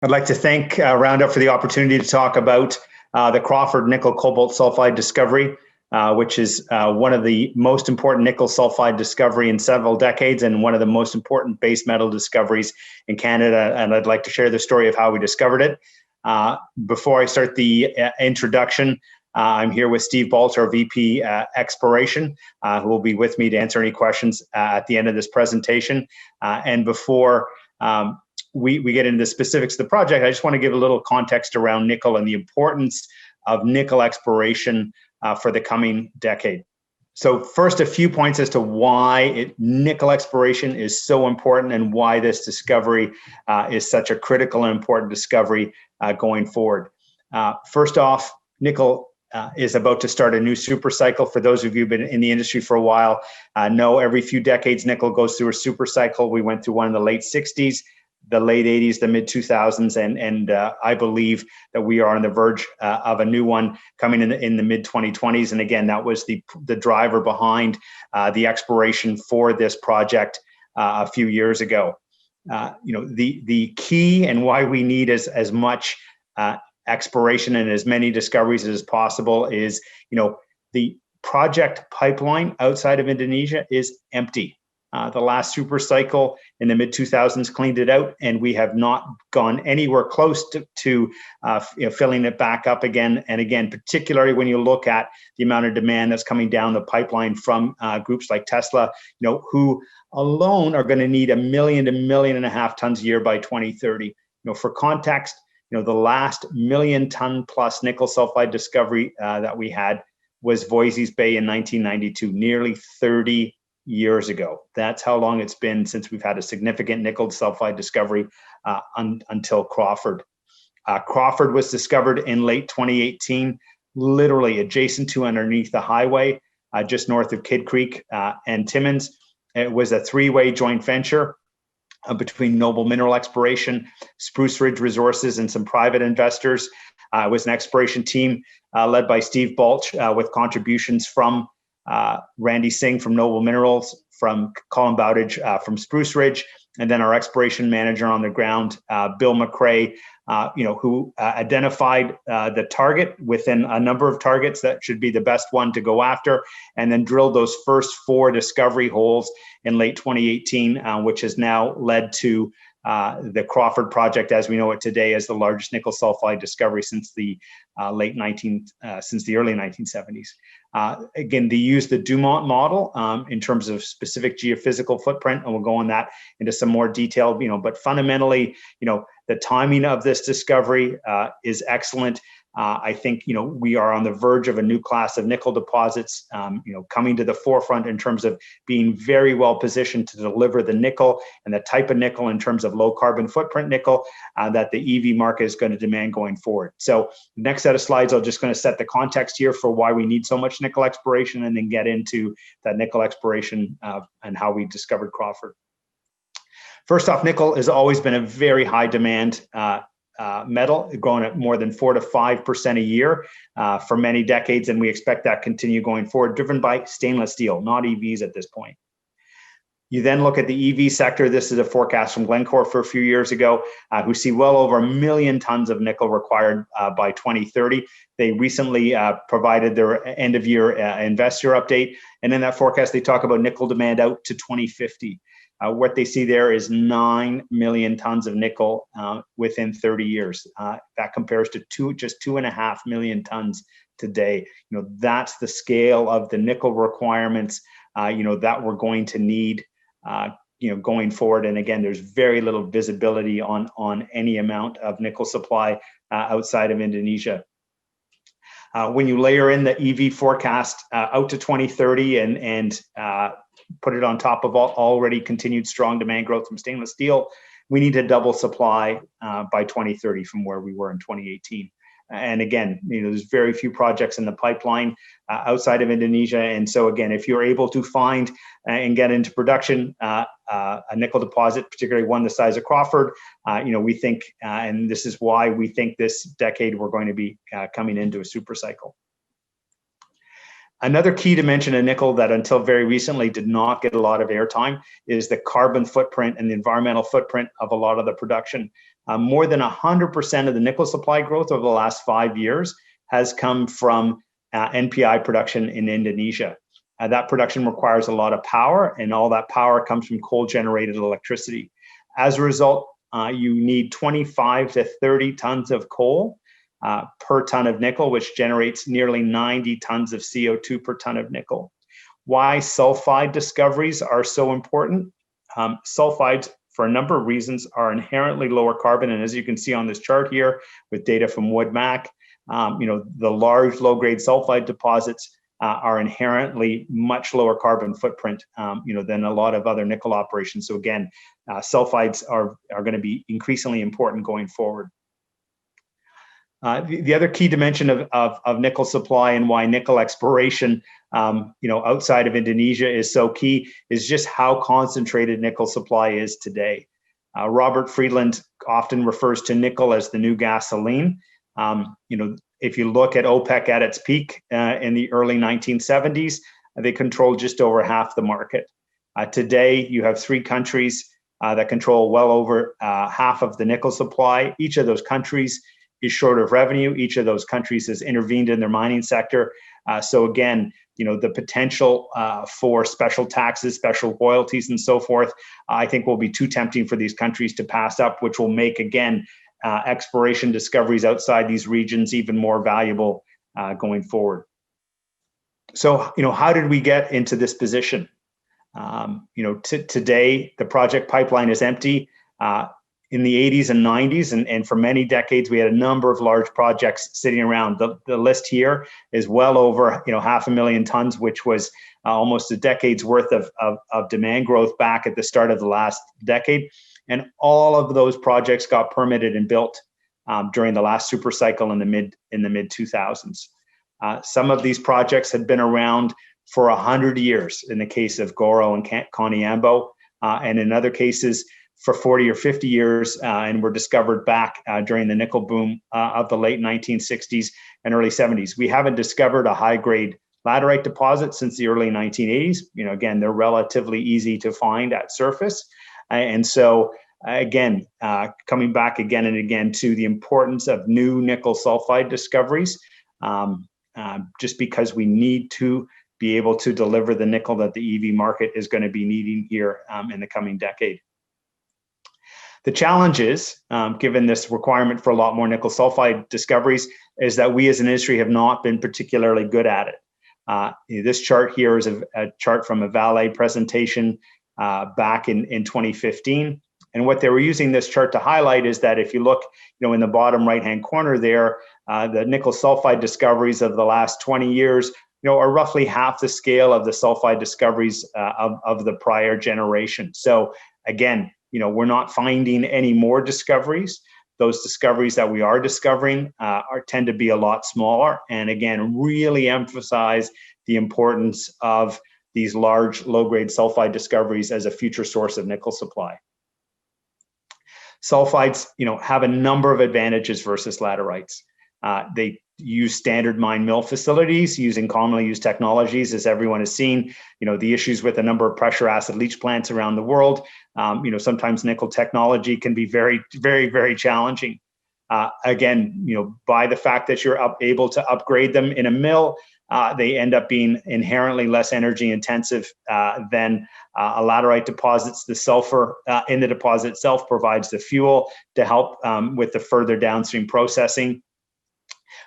I'd like to thank Roundup for the opportunity to talk about the Crawford nickel cobalt sulfide discovery, which is one of the most important nickel sulfide discovery in several decades and one of the most important base metal discoveries in Canada. And I'd like to share the story of how we discovered it. Before I start the introduction, I'm here with Steve Balch, our VP Exploration, who will be with me to answer any questions at the end of this presentation. And before we get into the specifics of the project, I just want to give a little context around nickel and the importance of nickel exploration for the coming decade. So first, a few points as to why nickel exploration is so important and why this discovery is such a critical and important discovery going forward. First off, nickel is about to start a new super cycle. For those of you who've been in the industry for a while, know every few decades nickel goes through a super cycle. We went through one in the late 60s, the late 80s, the mid 2000s, and I believe that we are on the verge of a new one coming in the mid 2020s. And again, that was the driver behind the exploration for this project a few years ago. The key and why we need as much exploration and as many discoveries as possible is, the project pipeline outside of Indonesia is empty. The last super cycle in the mid 2000s cleaned it out, and we have not gone anywhere close to filling it back up again and again, particularly when you look at the amount of demand that's coming down the pipeline from groups like Tesla, who alone are going to need 1 million to 1.5 million tons a year by 2030. For context, the last 1 million ton plus nickel sulfide discovery that we had was Voisey's Bay in 1992, nearly 30 years ago. That's how long it's been since we've had a significant nickel sulfide discovery until Crawford. Crawford was discovered in late 2018, literally adjacent to underneath the highway, just north of Kidd Creek and Timmins. It was a three-way joint venture between Noble Mineral Exploration, Spruce Ridge Resources, and some private investors. It was an exploration team led by Steve Balch with contributions from Randy Singh from Noble Minerals, from Colin Bowditch from Spruce Ridge, and then our exploration manager on the ground, Bill McRae, who identified the target within a number of targets that should be the best one to go after, and then drilled those first 4 discovery holes in late 2018, which has now led to the Crawford project, as we know it today, as the largest nickel sulfide discovery since the early 1970s. Again, they use the Dumont model in terms of specific geophysical footprint, and we'll go on that into some more detail. But fundamentally, the timing of this discovery is excellent. I think we are on the verge of a new class of nickel deposits, coming to the forefront in terms of being very well positioned to deliver the nickel and the type of nickel in terms of low carbon footprint nickel that the EV market is going to demand going forward. So the next set of slides, I'm just going to set the context here for why we need so much nickel exploration, and then get into that nickel exploration and how we discovered Crawford. First off, nickel has always been a very high demand metal, growing at more than 4 to 5% a year for many decades, and we expect that to continue going forward, driven by stainless steel, not EVs at this point. You then look at the EV sector. This is a forecast from Glencore for a few years ago, who see well over 1 million tons of nickel required by 2030. They recently provided their end-of-year investor update, and in that forecast, they talk about nickel demand out to 2050. What they see there is 9 million tons of nickel within 30 years. That compares to just 2.5 million tons today. That's the scale of the nickel requirements, that we're going to need, going forward. And again, there's very little visibility on any amount of nickel supply outside of Indonesia. When you layer in the EV forecast out to 2030 and put it on top of already continued strong demand growth from stainless steel, we need to double supply by 2030 from where we were in 2018. And again, there's very few projects in the pipeline outside of Indonesia. And so again, if you're able to find and get into production a nickel deposit, particularly one the size of Crawford, we think, and this is why we think this decade we're going to be coming into a super cycle. Another key dimension of nickel that until very recently did not get a lot of airtime is the carbon footprint and the environmental footprint of a lot of the production. More than 100% of the nickel supply growth over the last 5 years has come from NPI production in Indonesia. That production requires a lot of power, and all that power comes from coal-generated electricity. As a result, you need 25 to 30 tons of coal per ton of nickel, which generates nearly 90 tons of CO2 per ton of nickel. Why sulfide discoveries are so important? Sulfides, for a number of reasons, are inherently lower carbon, and as you can see on this chart here with data from WoodMac, the large low-grade sulfide deposits are inherently much lower carbon footprint, than a lot of other nickel operations. So again, sulfides are going to be increasingly important going forward. The other key dimension of nickel supply and why nickel exploration, outside of Indonesia is so key is just how concentrated nickel supply is today. Robert Friedland often refers to nickel as the new gasoline. If you look at OPEC at its peak in the early 1970s, they controlled just over half the market. Today, you have 3 countries that control well over half of the nickel supply. Each of those countries is short of revenue. Each of those countries has intervened in their mining sector. So again, the potential for special taxes, special royalties, and so forth, I think will be too tempting for these countries to pass up, which will make, again, exploration discoveries outside these regions even more valuable going forward. So, how did we get into this position? Today, the project pipeline is empty. In the 80s and 90s, and for many decades, we had a number of large projects sitting around. The list here is well over 500,000 tons, which was almost a decade's worth of demand growth back at the start of the last decade. And all of those projects got permitted and built during the last super cycle in the mid 2000s. Some of these projects had been around for 100 years in the case of Goro and Koniambo, and in other cases for 40 or 50 years, and were discovered back during the nickel boom of the late 1960s and early 70s. We haven't discovered a high-grade laterite deposit since the early 1980s. Again, they're relatively easy to find at surface. And so, again, coming back again and again to the importance of new nickel sulfide discoveries, just because we need to be able to deliver the nickel that the EV market is going to be needing here in the coming decade. The challenge is, given this requirement for a lot more nickel sulfide discoveries, is that we as an industry have not been particularly good at it. This chart here is a chart from a Vale presentation back in 2015. And what they were using this chart to highlight is that if you look, in the bottom right-hand corner there, the nickel sulfide discoveries of the last 20 years, are roughly half the scale of the sulfide discoveries of the prior generation. So again, we're not finding any more discoveries. Those discoveries that we are discovering tend to be a lot smaller, and again, really emphasize the importance of these large low-grade sulfide discoveries as a future source of nickel supply. Sulfides, have a number of advantages versus laterites. They use standard mine mill facilities using commonly used technologies, as everyone has seen. The issues with a number of pressure acid leach plants around the world. Sometimes nickel technology can be very, very, very challenging. Again, by the fact that you're able to upgrade them in a mill, they end up being inherently less energy intensive than a laterite deposits. The sulfur in the deposit itself provides the fuel to help with the further downstream processing.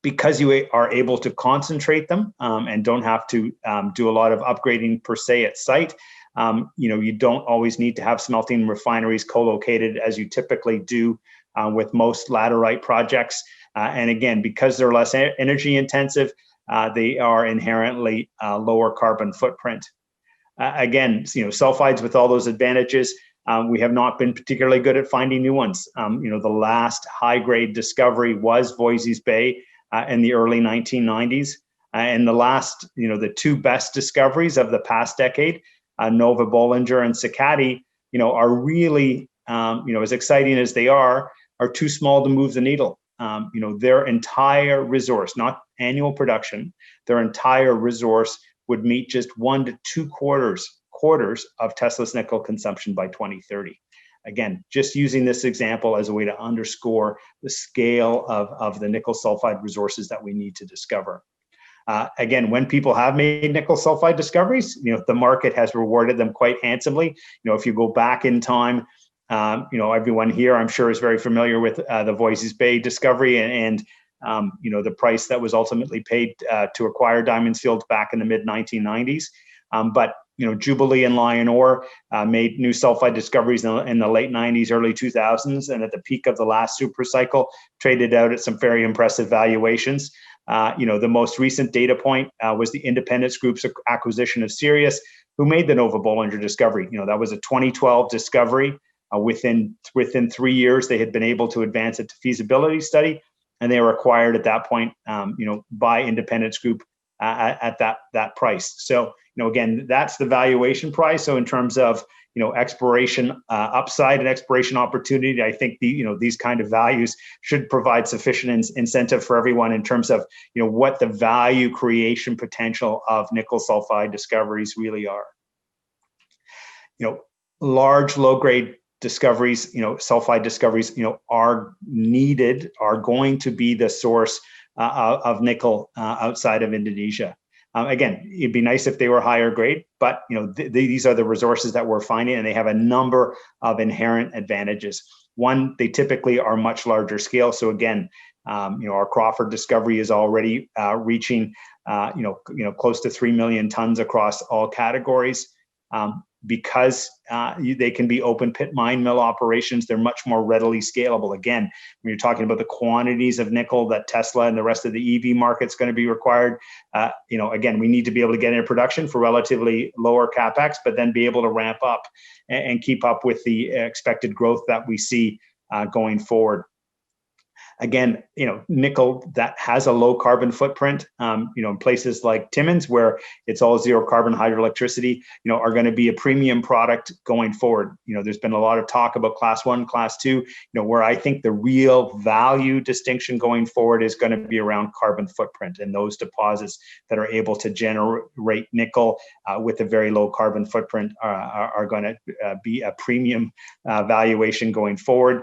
Because you are able to concentrate them and don't have to do a lot of upgrading per se at site, you don't always need to have smelting refineries co-located as you typically do with most laterite projects. And again, because they're less energy intensive, they are inherently lower carbon footprint. Again, sulfides with all those advantages, we have not been particularly good at finding new ones. The last high-grade discovery was Voisey's Bay in the early 1990s. And the last, the 2 best discoveries of the past decade, Nova Bollinger and Sakatti, are really, as exciting as they are too small to move the needle. Their entire resource, not annual production, their entire resource would meet just 1 to 2 quarters of Tesla's nickel consumption by 2030. again, just using this example as a way to underscore the scale of the nickel sulfide resources that we need to discover. Again, when people have made nickel sulfide discoveries, the market has rewarded them quite handsomely. If you go back in time, everyone here, I'm sure, is very familiar with the Voisey's Bay discovery and the price that was ultimately paid to acquire Diamonds Field back in the mid 1990s. But Jubilee and Lion Ore made new sulfide discoveries in the late 90s, early 2000s, and at the peak of the last super cycle, traded out at some very impressive valuations. The most recent data point was the Independence Group's acquisition of Sirius, who made the Nova Bollinger discovery. That was a 2012 discovery. Within 3 years, they had been able to advance it to feasibility study, and they were acquired at that point, by Independence Group at that price. So, again, that's the valuation price. So in terms of, exploration upside and exploration opportunity, I think these kind of values should provide sufficient incentive for everyone in terms of, what the value creation potential of nickel sulfide discoveries really are. Large low-grade discoveries, sulfide discoveries, are going to be the source of nickel outside of Indonesia. Again, it'd be nice if they were higher grade, but these are the resources that we're finding, and they have a number of inherent advantages. One, they typically are much larger scale. So again, our Crawford discovery is already reaching, close to 3 million tons across all categories. Because they can be open pit mine mill operations, they're much more readily scalable. Again, when you're talking about the quantities of nickel that Tesla and the rest of the EV market's going to be required, again, we need to be able to get into production for relatively lower capex, but then be able to ramp up and keep up with the expected growth that we see going forward. Again, nickel that has a low carbon footprint, in places like Timmins, where it's all zero carbon hydroelectricity, are going to be a premium product going forward. There's been a lot of talk about class 1, class 2, where I think the real value distinction going forward is going to be around carbon footprint, and those deposits that are able to generate nickel with a very low carbon footprint are going to be a premium valuation going forward.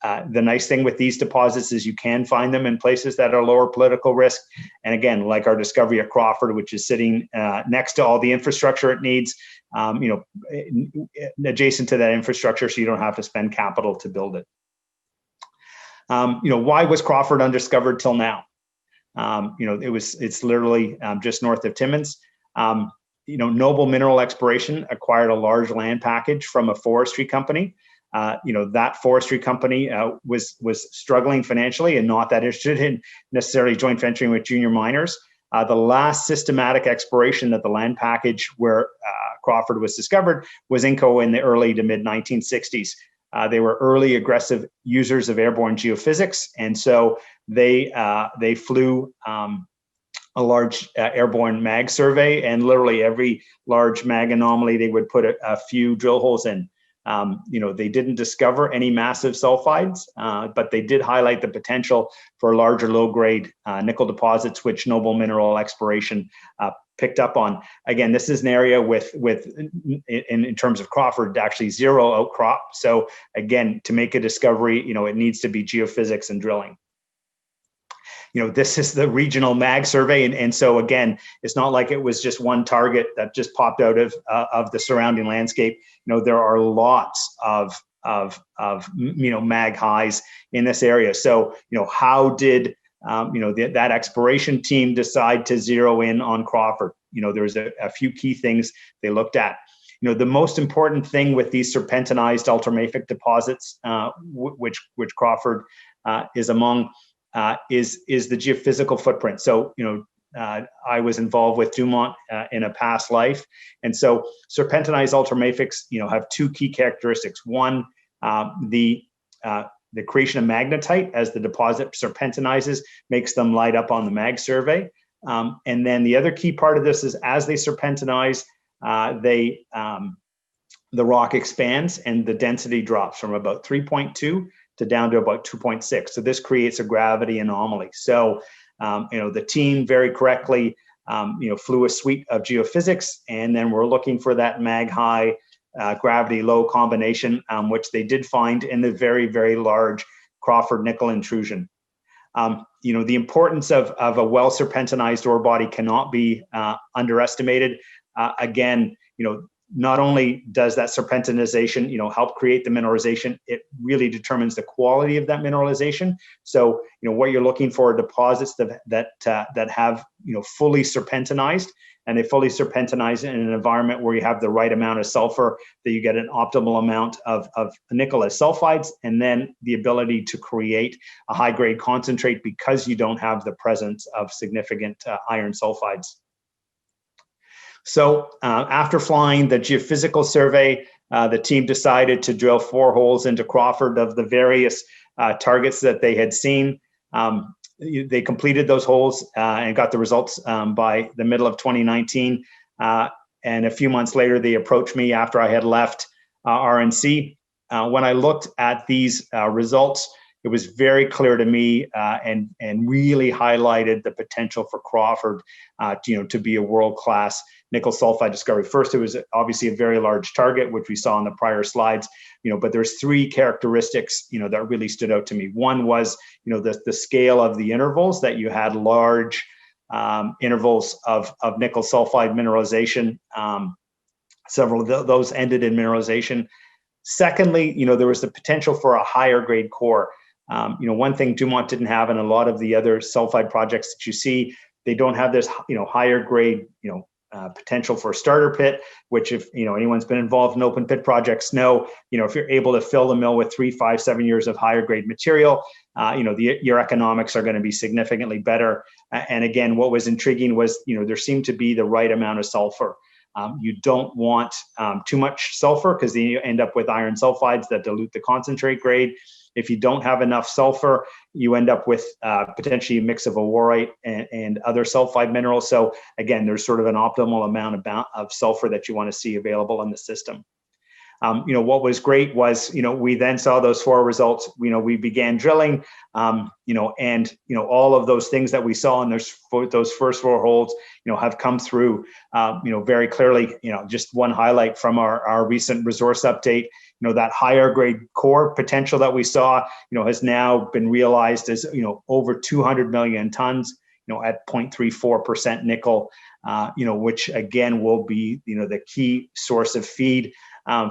The nice thing with these deposits is you can find them in places that are lower political risk. And again, like our discovery at Crawford, which is sitting next to all the infrastructure it needs, adjacent to that infrastructure, so you don't have to spend capital to build it. Why was Crawford undiscovered till now? It's literally just north of Timmins. Noble Mineral Exploration acquired a large land package from a forestry company. That forestry company was struggling financially and not that interested in necessarily joint venturing with junior miners. The last systematic exploration of the land package where Crawford was discovered was Inco in the early to mid 1960s. They were early aggressive users of airborne geophysics, and so they flew a large airborne mag survey, and literally every large mag anomaly they would put a few drill holes in. They didn't discover any massive sulfides, but they did highlight the potential for larger low-grade nickel deposits, which Noble Mineral Exploration picked up on. Again, this is an area with in terms of Crawford, actually zero outcrop. So again, to make a discovery, it needs to be geophysics and drilling. This is the regional mag survey. And so again, it's not like it was just one target that just popped out of the surrounding landscape. There are lots of mag highs in this area. So, how did, that exploration team decide to zero in on Crawford? There's a few key things they looked at. The most important thing with these serpentinized ultramafic deposits, which Crawford is among, is the geophysical footprint. So, I was involved with Dumont in a past life. And so serpentinized ultramafics, have two key characteristics. One, the creation of magnetite as the deposit serpentinizes makes them light up on the mag survey. And then the other key part of this is as they serpentinize, the rock expands and the density drops from about 3.2 to down to about 2.6. So this creates a gravity anomaly. So, the team very correctly, flew a suite of geophysics, and then we're looking for that mag high gravity low combination, which they did find in the very, very large Crawford nickel intrusion. The importance of a well serpentinized ore body cannot be underestimated. Again, not only does that serpentinization, help create the mineralization, it really determines the quality of that mineralization. So, what you're looking for are deposits that have, fully serpentinized, and they fully serpentinize in an environment where you have the right amount of sulfur, that you get an optimal amount of nickel as sulfides, and then the ability to create a high-grade concentrate because you don't have the presence of significant iron sulfides. So after flying the geophysical survey, the team decided to drill 4 holes into Crawford of the various targets that they had seen. They completed those holes and got the results by the middle of 2019. And a few months later, they approached me after I had left RNC. When I looked at these results, it was very clear to me and really highlighted the potential for Crawford to be a world-class nickel sulfide discovery. First, it was obviously a very large target, which we saw in the prior slides, but there's 3 characteristics, that really stood out to me. One was, the scale of the intervals, that you had large intervals of nickel sulfide mineralization. Several of those ended in mineralization. Secondly, there was the potential for a higher grade core. One thing Dumont didn't have, and a lot of the other sulfide projects that you see, they don't have this, higher grade, potential for a starter pit, which if, anyone's been involved in open pit projects know, if you're able to fill the mill with 3, 5, 7 years of higher grade material, your economics are going to be significantly better. And again, what was intriguing was, there seemed to be the right amount of sulfur. You don't want too much sulfur, because then you end up with iron sulfides that dilute the concentrate grade. If you don't have enough sulfur, you end up with potentially a mix of aurorite and other sulfide minerals. So again, there's sort of an optimal amount of sulfur that you want to see available in the system. What was great was, we then saw those 4 results. We began drilling, and all of those things that we saw in those first 4 holes, have come through, very clearly. Just one highlight from our recent resource update, that higher grade core potential that we saw, has now been realized as, over 200 million tons, at 0.34% nickel, which again will be, the key source of feed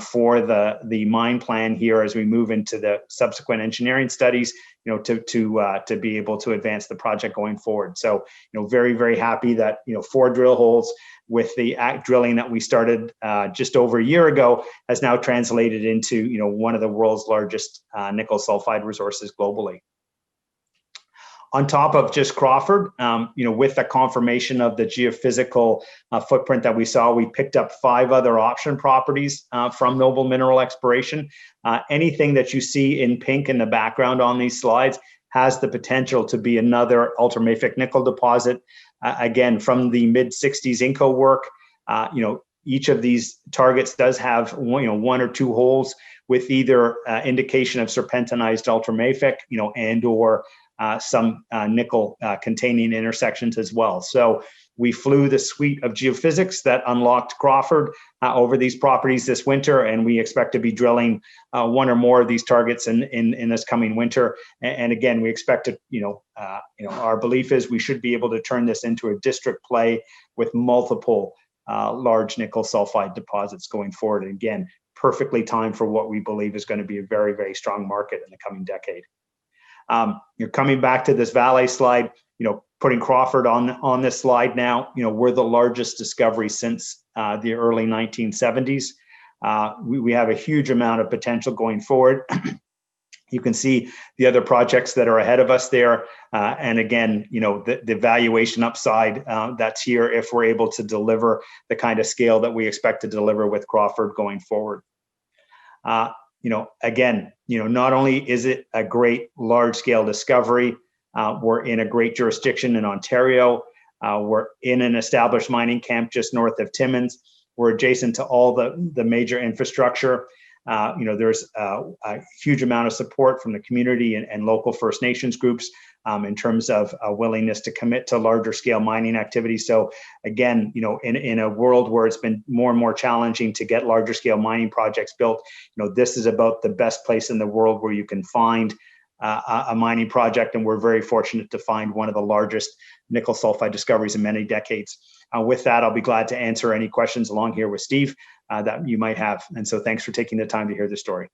for the mine plan here as we move into the subsequent engineering studies, to be able to advance the project going forward. So, very, very happy that, 4 drill holes with the drilling that we started just over a year ago has now translated into, one of the world's largest nickel sulfide resources globally. On top of just Crawford, with the confirmation of the geophysical footprint that we saw, we picked up 5 other option properties from Noble Mineral Exploration. Anything that you see in pink in the background on these slides has the potential to be another ultramafic nickel deposit. Again, from the mid-60s Inco work, each of these targets does have 1 or 2 holes with either indication of serpentinized ultramafic, and or some nickel containing intersections as well. So we flew the suite of geophysics that unlocked Crawford over these properties this winter, and we expect to be drilling 1 or more of these targets in this coming winter. And again, we expect to, our belief is we should be able to turn this into a district play with multiple large nickel sulfide deposits going forward. And again, perfectly timed for what we believe is going to be a very, very strong market in the coming decade. You're coming back to this Vale slide, putting Crawford on this slide now, we're the largest discovery since the early 1970s. We have a huge amount of potential going forward. You can see the other projects that are ahead of us there. And again, the valuation upside that's here if we're able to deliver the kind of scale that we expect to deliver with Crawford going forward. Again, not only is it a great large scale discovery, we're in a great jurisdiction in Ontario. We're in an established mining camp just north of Timmins. We're adjacent to all the major infrastructure. there's a huge amount of support from the community and local First Nations groups in terms of a willingness to commit to larger scale mining activities. So again, in a world where it's been more and more challenging to get larger scale mining projects built, this is about the best place in the world where you can find a mining project, and we're very fortunate to find one of the largest nickel sulfide discoveries in many decades. With that, I'll be glad to answer any questions along here with Steve that you might have. And so thanks for taking the time to hear the story.